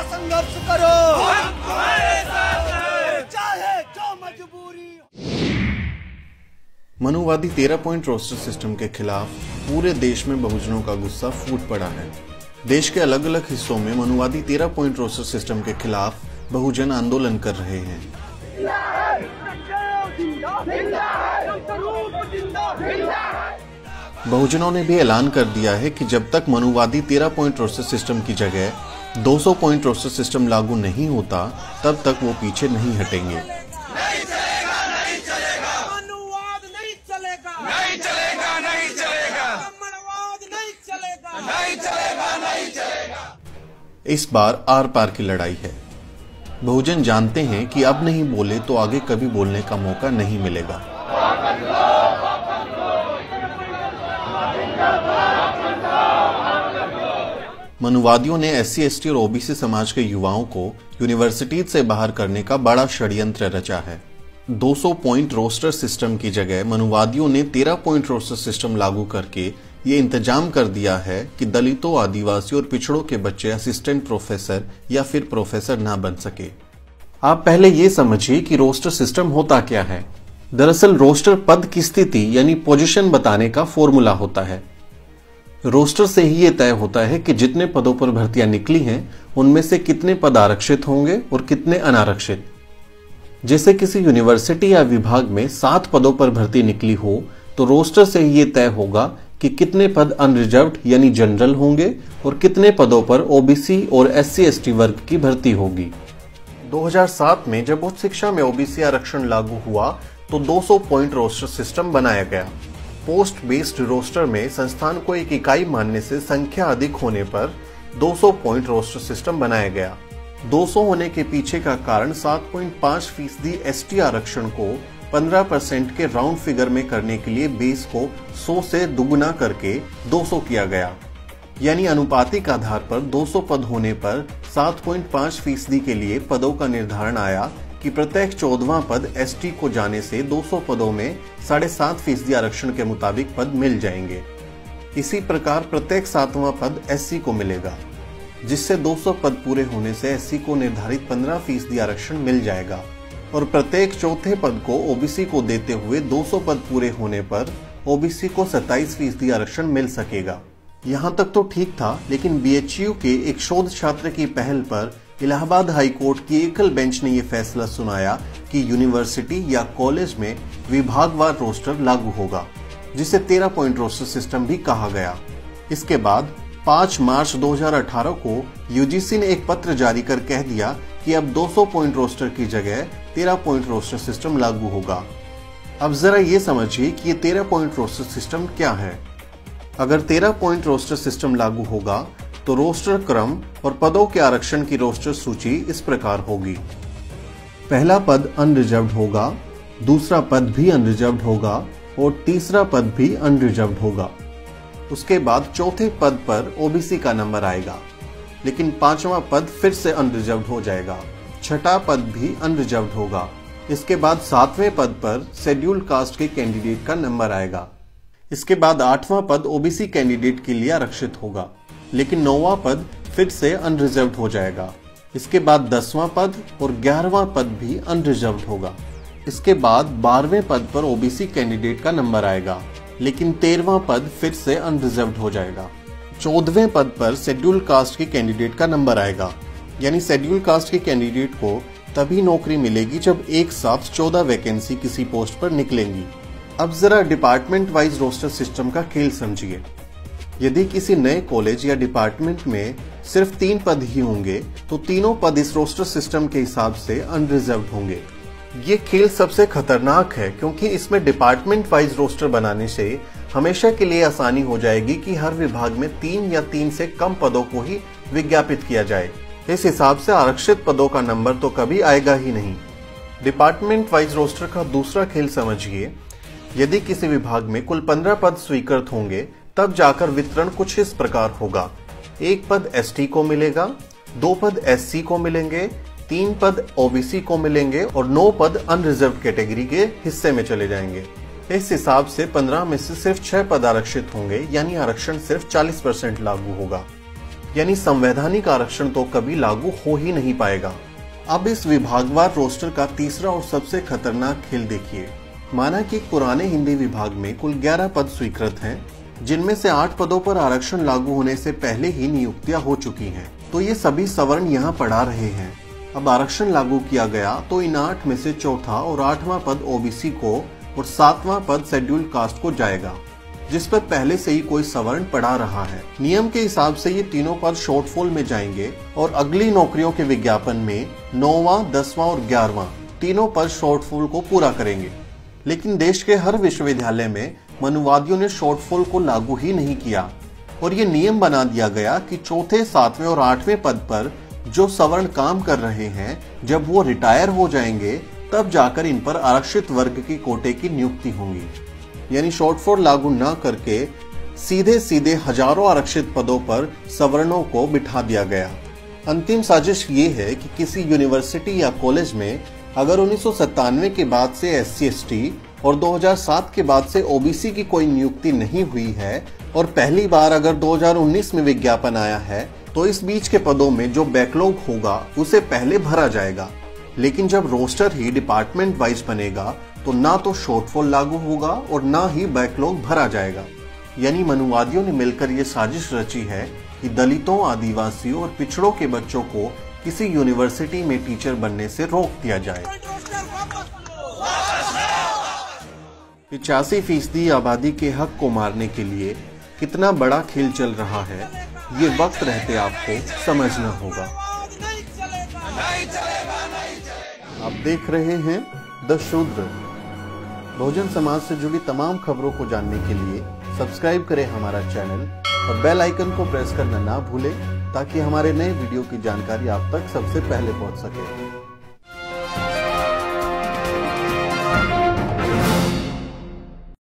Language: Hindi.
संघर्ष करो, हम तुम्हारे साथ हैं, चाहे जो मजबूरी। मनुवादी 13 पॉइंट रोस्टर सिस्टम के खिलाफ पूरे देश में बहुजनों का गुस्सा फूट पड़ा है। देश के अलग अलग हिस्सों में मनुवादी 13 पॉइंट रोस्टर सिस्टम के खिलाफ बहुजन आंदोलन कर रहे हैं। बहुजनों ने भी ऐलान कर दिया है कि जब तक मनुवादी 13 पॉइंट रोस्टर सिस्टम की जगह 200 पॉइंट रोस्टर सिस्टम लागू नहीं होता, तब तक वो पीछे नहीं हटेंगे। नहीं चलेगा, नहीं चलेगा, मनुवाद नहीं चलेगा, नहीं चलेगा, नहीं चलेगा, मनुवाद नहीं चलेगा, नहीं चलेगा, नहीं चलेगा। इस बार आर पार की लड़ाई है। बहुजन जानते हैं कि अब नहीं बोले तो आगे कभी बोलने का मौका नहीं मिलेगा। मनुवादियों ने SC, ST और OBC समाज के युवाओं को यूनिवर्सिटी से बाहर करने का बड़ा षड्यंत्र रचा है। 200 पॉइंट रोस्टर सिस्टम की जगह मनुवादियों ने 13 पॉइंट रोस्टर सिस्टम लागू करके ये इंतजाम कर दिया है कि दलितों, आदिवासियों और पिछड़ों के बच्चे असिस्टेंट प्रोफेसर या फिर प्रोफेसर ना बन सके। आप पहले ये समझिए कि रोस्टर सिस्टम होता क्या है। दरअसल रोस्टर पद की स्थिति यानी पोजीशन बताने का फॉर्मूला होता है। रोस्टर से ही ये तय होता है कि जितने पदों पर भर्तियां निकली हैं उनमें से कितने पद आरक्षित होंगे और कितने अनारक्षित। जैसे किसी यूनिवर्सिटी या विभाग में 7 पदों पर भर्ती निकली हो तो रोस्टर से ही ये तय होगा कि कितने पद अनरिजर्व्ड यानी जनरल होंगे और कितने पदों पर OBC और SC, ST वर्ग की भर्ती होगी। 2007 में जब उच्च शिक्षा में OBC आरक्षण लागू हुआ तो 200 पॉइंट रोस्टर सिस्टम बनाया गया। पोस्ट बेस्ड रोस्टर में संस्थान को एक इकाई मानने से संख्या अधिक होने पर 200 पॉइंट रोस्टर सिस्टम बनाया गया। 200 होने के पीछे का कारण 7.5% ST आरक्षण को 15% के राउंड फिगर में करने के लिए बेस को 100 से दुगुना करके 200 किया गया। यानी अनुपातिक आधार पर 200 पद होने पर 7.5% के लिए पदों का निर्धारण आया कि प्रत्येक 14वां पद ST को जाने से 200 पदों में 7.5% आरक्षण के मुताबिक पद मिल जाएंगे। इसी प्रकार प्रत्येक 7वां पद SC को मिलेगा, जिससे 200 पद पूरे होने से SC को निर्धारित 15% आरक्षण मिल जाएगा और प्रत्येक चौथे पद को OBC को देते हुए 200 पद पूरे होने पर OBC को 27% आरक्षण मिल सकेगा। यहाँ तक तो ठीक था, लेकिन BHU के एक शोध छात्र की पहल पर इलाहाबाद हाई कोर्ट की एकल बेंच ने यह फैसला सुनाया कि यूनिवर्सिटी या कॉलेज में विभागवार रोस्टर लागू होगा, जिसे 13 पॉइंट रोस्टर सिस्टम भी कहा गया। इसके बाद 5 मार्च 2018 को UGC ने एक पत्र जारी कर कह दिया कि अब 200 पॉइंट रोस्टर की जगह 13 पॉइंट रोस्टर सिस्टम लागू होगा। अब जरा ये समझिए कि ये 13 पॉइंट रोस्टर सिस्टम क्या है। अगर 13 पॉइंट रोस्टर सिस्टम लागू होगा तो रोस्टर क्रम और पदों के आरक्षण की रोस्टर सूची इस प्रकार होगी। पहला पद अनरिजर्व्ड होगा, दूसरा पद भी अनरिजर्व्ड होगा और तीसरा पद भी अनरिजर्व्ड होगा। उसके बाद चौथे पद पर OBC का नंबर आएगा, लेकिन 5वां पद फिर से अनरिजर्व्ड हो जाएगा। छठा पद भी अनरिजर्व्ड होगा। इसके बाद 7वें पद पर शेड्यूल कास्ट के कैंडिडेट का नंबर आएगा। इसके बाद 8वां पद OBC कैंडिडेट के लिए आरक्षित होगा, लेकिन 9वां पद फिर से अनरिजर्व्ड हो जाएगा। इसके बाद 10वां पद और 11वां पद भी अनरिजर्व्ड होगा। इसके बाद 12वें पद पर OBC कैंडिडेट का नंबर आएगा, लेकिन 13वां पद फिर से अनरिजर्व्ड हो जाएगा। 14वें पद पर शेड्यूल कास्ट के कैंडिडेट का नंबर आएगा, यानी शेड्यूल कास्ट के कैंडिडेट को तभी नौकरी मिलेगी जब एक साथ 14 वैकेंसी किसी पोस्ट पर निकलेंगी। अब जरा डिपार्टमेंट वाइज रोस्टर सिस्टम का खेल समझिए। यदि किसी नए कॉलेज या डिपार्टमेंट में सिर्फ 3 पद ही होंगे तो तीनों पद इस रोस्टर सिस्टम के हिसाब से अनरिजर्व्ड होंगे। ये खेल सबसे खतरनाक है, क्योंकि इसमें डिपार्टमेंट वाइज रोस्टर बनाने से हमेशा के लिए आसानी हो जाएगी कि हर विभाग में 3 या 3 से कम पदों को ही विज्ञापित किया जाए। इस हिसाब से आरक्षित पदों का नंबर तो कभी आएगा ही नहीं। डिपार्टमेंट वाइज रोस्टर का दूसरा खेल समझिए। यदि किसी विभाग में कुल 15 पद स्वीकृत होंगे तब जाकर वितरण कुछ इस प्रकार होगा। 1 पद एसटी को मिलेगा, 2 पद एससी को मिलेंगे, 3 पद ओबीसी को मिलेंगे और 9 पद अनरिजर्व कैटेगरी के हिस्से में चले जाएंगे। इस हिसाब से 15 में से सिर्फ 6 पद आरक्षित होंगे, यानी आरक्षण सिर्फ 40% लागू होगा। यानी संवैधानिक आरक्षण तो कभी लागू हो ही नहीं पाएगा। अब इस विभागवार रोस्टर का तीसरा और सबसे खतरनाक खेल देखिए। माना कि पुराने हिंदी विभाग में कुल 11 पद स्वीकृत हैं, जिनमें से 8 पदों पर आरक्षण लागू होने से पहले ही नियुक्तियां हो चुकी हैं। तो ये सभी सवर्ण यहाँ पढ़ा रहे हैं। अब आरक्षण लागू किया गया तो इन 8 में से चौथा और 8वां पद ओबीसी को और 7वां पद शेड्यूल्ड कास्ट को जाएगा, जिस पर पहले से ही कोई सवर्ण पढ़ा रहा है। नियम के हिसाब से ये तीनों पद शॉर्टफॉल में जाएंगे और अगली नौकरियों के विज्ञापन में 9वां, 10वां और 11वां तीनों पद शॉर्टफॉल को पूरा करेंगे। लेकिन देश के हर विश्वविद्यालय में मनुवादियों ने शॉर्टफॉल को लागू ही नहीं किया और ये नियम बना दिया गया कि चौथे, 7वें और 8वें पद पर जो सवर्ण काम कर रहे हैं, जब वो रिटायर हो जाएंगे तब जाकर इन पर आरक्षित वर्ग की कोटे की नियुक्ति होगी। यानी शॉर्टफॉल लागू न करके सीधे सीधे हजारों आरक्षित पदों पर सवर्णों को बिठा दिया गया। अंतिम साजिश ये है कि किसी यूनिवर्सिटी या कॉलेज में अगर 1997 के बाद से SC/ST और 2007 के बाद से ओबीसी की कोई नियुक्ति नहीं हुई है और पहली बार अगर 2019 में विज्ञापन आया है, तो इस बीच के पदों में जो बैकलॉग होगा उसे पहले भरा जाएगा। लेकिन जब रोस्टर ही डिपार्टमेंट वाइज बनेगा तो ना तो शॉर्टफॉल लागू होगा और ना ही बैकलॉग भरा जाएगा। यानी मनुवादियों ने मिलकर ये साजिश रची है कि दलितों, आदिवासियों और पिछड़ों के बच्चों को किसी यूनिवर्सिटी में टीचर बनने से रोक दिया जाए। 85% आबादी के हक को मारने के लिए कितना बड़ा खेल चल रहा है, ये वक्त रहते आपको समझना होगा। आप देख रहे हैं द शूद्र। बहुजन समाज से जुड़ी तमाम खबरों को जानने के लिए सब्सक्राइब करें हमारा चैनल और बेल आइकन को प्रेस करना ना भूलें, ताकि हमारे नए वीडियो की जानकारी आप तक सबसे पहले पहुंच सके।